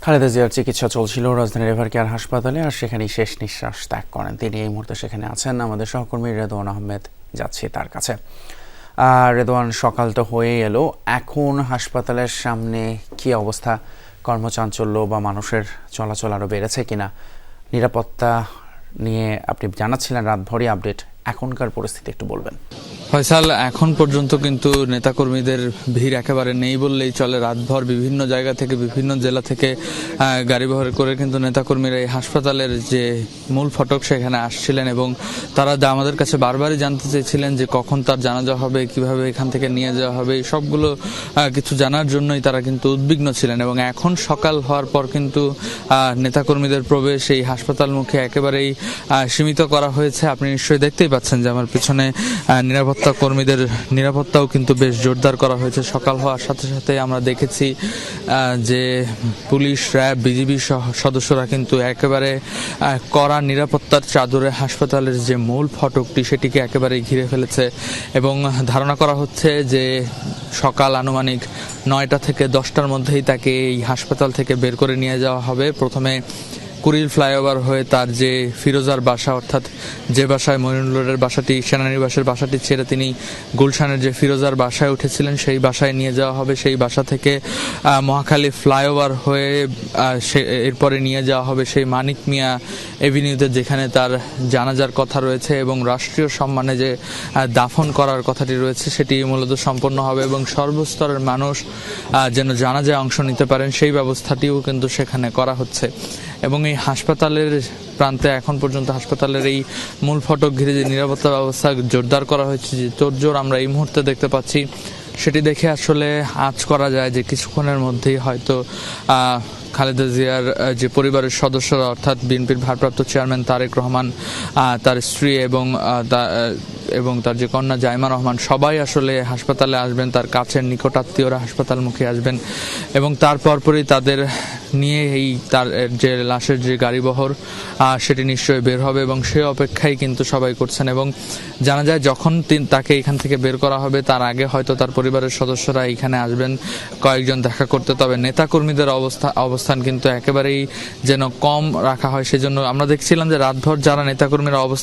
খালেদা জিয়ার চিকিৎসা চলছিল রাজধানীর এভার কেয়ার হাসপাতালে, আর সেখানেই শেষ নিঃশ্বাস ত্যাগ করেন তিনি। এই মুহূর্তে সেখানে আছেন আমাদের সহকর্মী রেদওয়ান আহমেদ। যাচ্ছি তার কাছে। রেদওয়ান, সকাল তো হয়ে এলো, এখন হাসপাতালের সামনে কি অবস্থা? কর্মচাঞ্চল্য বা মানুষের চলাচল আরও বেড়েছে কিনা? নিরাপত্তা নিয়ে আপনি জানাচ্ছিলেন রাতভরই আপডেট, এখনকার পরিস্থিতি একটু বলবেন। ফয়সাল, এখন পর্যন্ত কিন্তু নেতাকর্মীদের ভিড় একেবারে নেই বললেই চলে। রাতভর বিভিন্ন জায়গা থেকে, বিভিন্ন জেলা থেকে গাড়ি বহর করে কিন্তু নেতাকর্মীরা এই হাসপাতালের যে মূল ফটক সেখানে আসছিলেন এবং তারা আমাদের কাছে বারবারই জানতে চেয়েছিলেন যে কখন তার জানাজা হবে, কিভাবে এখান থেকে নিয়ে যাওয়া হবে, সবগুলো কিছু জানার জন্যই তারা কিন্তু উদ্বিগ্ন ছিলেন। এবং এখন সকাল হওয়ার পর কিন্তু নেতাকর্মীদের প্রবেশ এই হাসপাতাল মুখে একেবারেই সীমিত করা হয়েছে। আপনি নিশ্চয়ই দেখতেই পাচ্ছেন যে আমার পিছনে কর্মীদের নিরাপত্তাও কিন্তু বেশ জোরদার করা হয়েছে। সকাল হওয়ার সাথে সাথে আমরা দেখেছি যে পুলিশ, র্যাব, বিজিবি সদস্যরা কিন্তু একেবারে কড়া নিরাপত্তার চাদরে হাসপাতালের যে মূল ফটকটি সেটিকে একেবারে ঘিরে ফেলেছে এবং ধারণা করা হচ্ছে যে সকাল আনুমানিক 9টা থেকে 10টার মধ্যেই তাকে এই হাসপাতাল থেকে বের করে নিয়ে যাওয়া হবে। প্রথমে কুড়িল ফ্লাইওভার হয়ে তার যে ফিরোজার বাসা, অর্থাৎ যে বাসায় মইনুলের বাসাটি, সেনানিবাসের বাসাটি ছেড়ে তিনি গুলশানের যে ফিরোজার বাসায় উঠেছিলেন সেই বাসায় নিয়ে যাওয়া হবে। সেই বাসা থেকে মহাখালী ফ্লাইওভার হয়ে এরপরে নিয়ে যাওয়া হবে সেই মানিক মিয়া এভিনিউতে, যেখানে তার জানাজার কথা রয়েছে এবং রাষ্ট্রীয় সম্মানে যে দাফন করার কথাটি রয়েছে সেটি মূলত সম্পন্ন হবে এবং সর্বস্তরের মানুষ যেন জানাজায় অংশ নিতে পারেন সেই ব্যবস্থাটিও কিন্তু সেখানে করা হচ্ছে। এবং এই হাসপাতালের প্রান্তে এখন পর্যন্ত হাসপাতালের এই মূল ফটক ঘিরে যে নিরাপত্তা ব্যবস্থা জোরদার করা হয়েছে, যে তোড়জোড় আমরা এই মুহূর্তে দেখতে পাচ্ছি, সেটি দেখে আসলে আঁচ করা যায় যে কিছুক্ষণের মধ্যেই হয়তো খালেদা জিয়ার যে পরিবারের সদস্যরা, অর্থাৎ বিএনপির ভারপ্রাপ্ত চেয়ারম্যান তারেক রহমান, তার স্ত্রী এবং তার যে কন্যা জাইমা রহমান, সবাই আসলে হাসপাতালে আসবেন। তার কাছের নিকটাত্মীয়রা হাসপাতাল মুখে আসবেন এবং তার পরপরই তাদের নিয়ে তার যে লাশের যে গাড়িবহর সেটি নিশ্চয়ই বের হবে এবং সে অপেক্ষাই কিন্তু সবাই করছেন। এবং জানা যায় যখন তাকে এখান থেকে বের করা হবে তার আগে হয়তো তার পরিবারের সদস্যরা এখানে আসবেন কয়েকজন দেখা করতে। তবে নেতাকর্মীদের অবস্থান কিন্তু একেবারেই যেন কম রাখা হয়, সেজন্য আমরা দেখছিলাম যে রাতভর যারা নেতাকর্মীরা অবস্থান